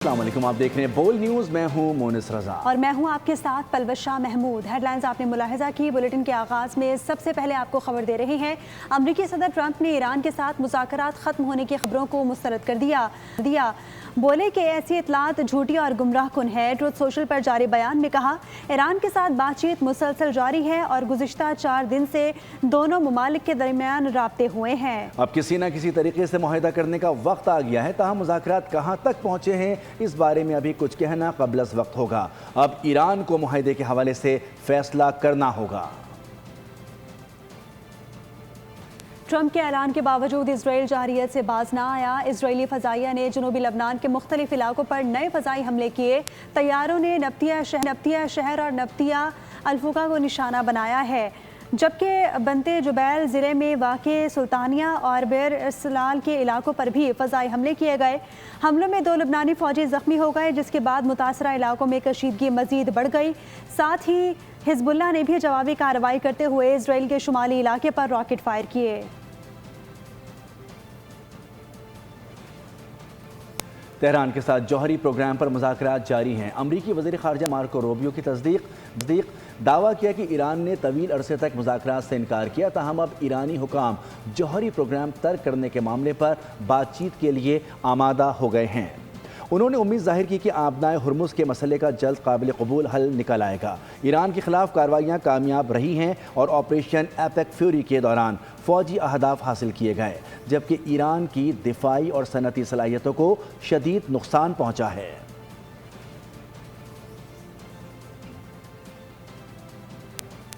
السلام علیکم، آپ دیکھ رہے ہیں بول نیوز، میں ہوں مونس رضا اور میں ہوں آپ کے ساتھ پلوش شاہ محمود۔ ہیڈ لائنز آپ نے ملاحظہ کی، بلیٹن کے آغاز میں سب سے پہلے آپ کو خبر دے رہے ہیں۔ امریکی صدر ٹرمپ نے ایران کے ساتھ مذاکرات ختم ہونے کی خبروں کو مسترد کر دیا۔ بولے کہ ایسی اطلاعات جھوٹی اور گمراہ کن ہے۔ ٹروتھ سوشل پر جاری بیان میں کہا، ایران کے ساتھ بات چیت مسلسل جاری ہے اور گزشتہ 4 دن سے دونوں ممالک کے درمیان رابطے ہوئے ہیں۔ اب کسی نہ کسی طریقے سے معاہدہ کرنے کا وقت آ گیا ہے، تاہم مذاکرات کہاں تک پہنچے ہیں اس بارے میں ابھی کچھ کہنا قبل از وقت ہوگا۔ اب ایران کو معاہدے کے حوالے سے فیصلہ کرنا ہوگا۔ ٹرمپ کے اعلان کے باوجود اسرائیل جارحیت سے باز نہ آیا۔ اسرائیلی فضائیہ نے جنوبی لبنان کے مختلف علاقوں پر نئے فضائی حملے کیے۔ طیاروں نے نبطیہ شہر اور نبطیہ الفقہ کو نشانہ بنایا ہے، جبکہ بنتے جبیل ضلع میں واقع سلطانیہ اور بیر ارسلال کے علاقوں پر بھی فضائی حملے کیے گئے۔ حملوں میں 2 لبنانی فوجی زخمی ہو گئے، جس کے بعد متاثرہ علاقوں میں کشیدگی مزید بڑھ گئی۔ ساتھ ہی حزب اللہ نے بھی جوابی کارروائی کرتے ہوئے اسرائیل کے شمالی علاقے پر راکٹ فائر کیے۔ تہران کے ساتھ جوہری پروگرام پر مذاکرات جاری ہیں۔ امریکی وزیر خارجہ مارکو روبیو کی تصدیق دعویٰ کیا کہ ایران نے طویل عرصے تک مذاکرات سے انکار کیا، تاہم اب ایرانی حکام جوہری پروگرام ترک کرنے کے معاملے پر بات چیت کے لیے آمادہ ہو گئے ہیں۔ انہوں نے امید ظاہر کی کہ آبنائے ہرمز کے مسئلے کا جلد قابل قبول حل نکل آئے گا۔ ایران کے خلاف کارروائیاں کامیاب رہی ہیں اور آپریشن ایپک فیوری کے دوران فوجی اہداف حاصل کیے گئے، جبکہ ایران کی دفاعی اور صنعتی صلاحیتوں کو شدید نقصان پہنچا ہے۔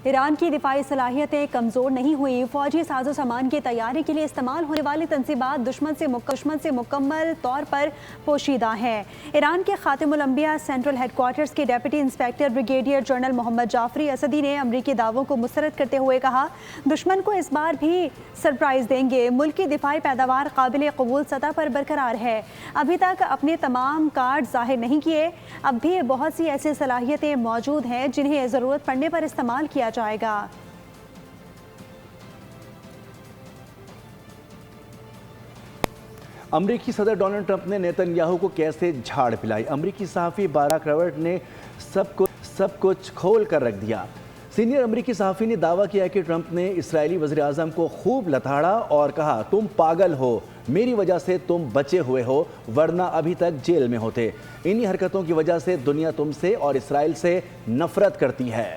ایران کی دفاعی صلاحیتیں کمزور نہیں ہوئی۔ فوجی ساز و سامان کی تیاری کے لیے استعمال ہونے والی تنصیبات دشمن سے مکمل طور پر پوشیدہ ہیں۔ ایران کے خاتم الانبیاء سینٹرل ہیڈ کوارٹرز کے ڈیپٹی انسپیکٹر بریگیڈیئر جنرل محمد جعفری اسدی نے امریکی دعووں کو مسترد کرتے ہوئے کہا، دشمن کو اس بار بھی سرپرائز دیں گے۔ ملک کی دفاعی پیداوار قابل قبول سطح پر برقرار ہے۔ ابھی تک اپنے تمام کارڈ ظاہر نہیں کیے، اب بھی بہت سی ایسی صلاحیتیں موجود ہیں جنہیں ضرورت پڑنے پر استعمال کیا جائے گا۔ امریکی صدر ڈونلڈ ٹرمپ نے نیتن یاہو کو کیسے جھاڑ پلائی؟ امریکی صحافی باراک روبرٹ نے سب کچھ کھول کر رکھ دیا۔ سینئر امریکی صحافی نے دعویٰ کیا کہ ٹرمپ نے اسرائیلی وزیر اعظم کو خوب لتاڑا اور کہا، تم پاگل ہو، میری وجہ سے تم بچے ہوئے ہو، ورنہ ابھی تک جیل میں ہوتے۔ انہی حرکتوں کی وجہ سے دنیا تم سے اور اسرائیل سے نفرت کرتی ہے۔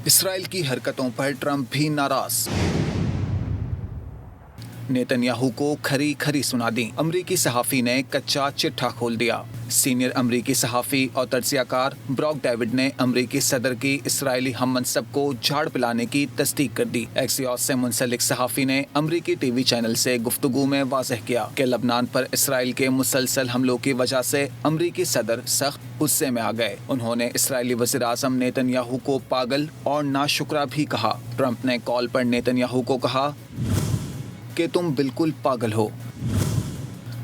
اسرائیل کی حرکتوں پر ٹرمپ بھی ناراض۔ نیتن یاہو کو کھری سنا دی۔ امریکی صحافی نے کچا چٹھا کھول دیا۔ سینئر امریکی صحافی اور تجزیہ کار براک ڈیوڈ نے امریکی صدر کی اسرائیلی ہم منصب کو جھاڑ پلانے کی تصدیق کر دی۔ ایکسیوس سے منسلک صحافی نے امریکی ٹی وی چینل سے گفتگو میں واضح کیا کہ لبنان پر اسرائیل کے مسلسل حملوں کی وجہ سے امریکی صدر سخت غصے میں آ گئے۔ انہوں نے اسرائیلی وزیر اعظم نیتن یاہو کو پاگل اور ناشکرا بھی کہا۔ ٹرمپ نے کال پر نیتن یاہو کو کہا کہ تم بالکل پاگل ہو،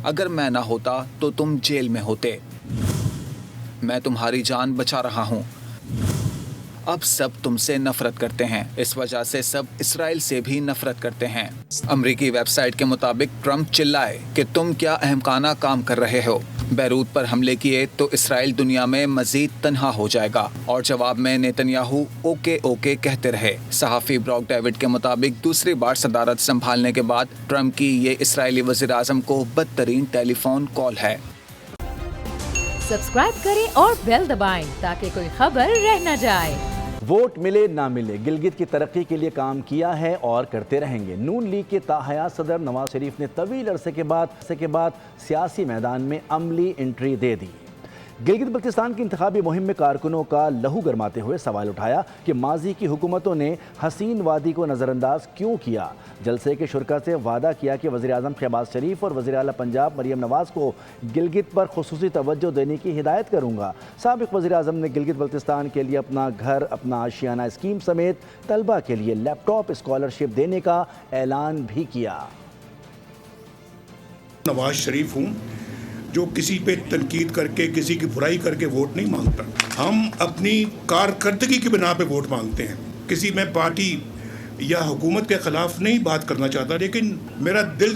اگر میں نہ ہوتا تو تم جیل میں ہوتے، میں تمہاری جان بچا رہا ہوں۔ اب سب تم سے نفرت کرتے ہیں، اس وجہ سے سب اسرائیل سے بھی نفرت کرتے ہیں۔ امریکی ویب سائٹ کے مطابق ٹرمپ چلائے کہ تم کیا احمقانہ کام کر رہے ہو، بیروت پر حملے کیے تو اسرائیل دنیا میں مزید تنہا ہو جائے گا، اور جواب میں نیتن یاہو اوکے کہتے رہے۔ صحافی براک ڈیوڈ کے مطابق دوسری بار صدارت سنبھالنے کے بعد ٹرمپ کی یہ اسرائیلی وزیر اعظم کو بدترین ٹیلی فون کال ہے۔ سبسکرائب کریں اور بیل دبائیں تاکہ کوئی خبر رہ نہ جائے۔ ووٹ ملے نہ ملے، گلگت کی ترقی کے لیے کام کیا ہے اور کرتے رہیں گے۔ نون لیگ کے تاحیات صدر نواز شریف نے طویل عرصے کے بعد سیاسی میدان میں عملی انٹری دے دی۔ گلگت بلتستان کی انتخابی مہم میں کارکنوں کا لہو گرماتے ہوئے سوال اٹھایا کہ ماضی کی حکومتوں نے حسین وادی کو نظر انداز کیوں کیا۔ جلسے کے شرکاء سے وعدہ کیا کہ وزیر اعظم شہباز شریف اور وزیر اعلیٰ پنجاب مریم نواز کو گلگت پر خصوصی توجہ دینے کی ہدایت کروں گا۔ سابق وزیر اعظم نے گلگت بلتستان کے لیے اپنا گھر، اپنا آشیانہ اسکیم سمیت طلبہ کے لیے لیپ ٹاپ اسکالرشپ دینے کا اعلان بھی کیا۔ نواز شریف ہوں جو کسی پہ تنقید کر کے، کسی کی برائی کر کے ووٹ نہیں مانگتا۔ ہم اپنی کارکردگی کی بنا پہ ووٹ مانگتے ہیں۔ کسی میں پارٹی یا حکومت کے خلاف نہیں بات کرنا چاہتا، لیکن میرا دل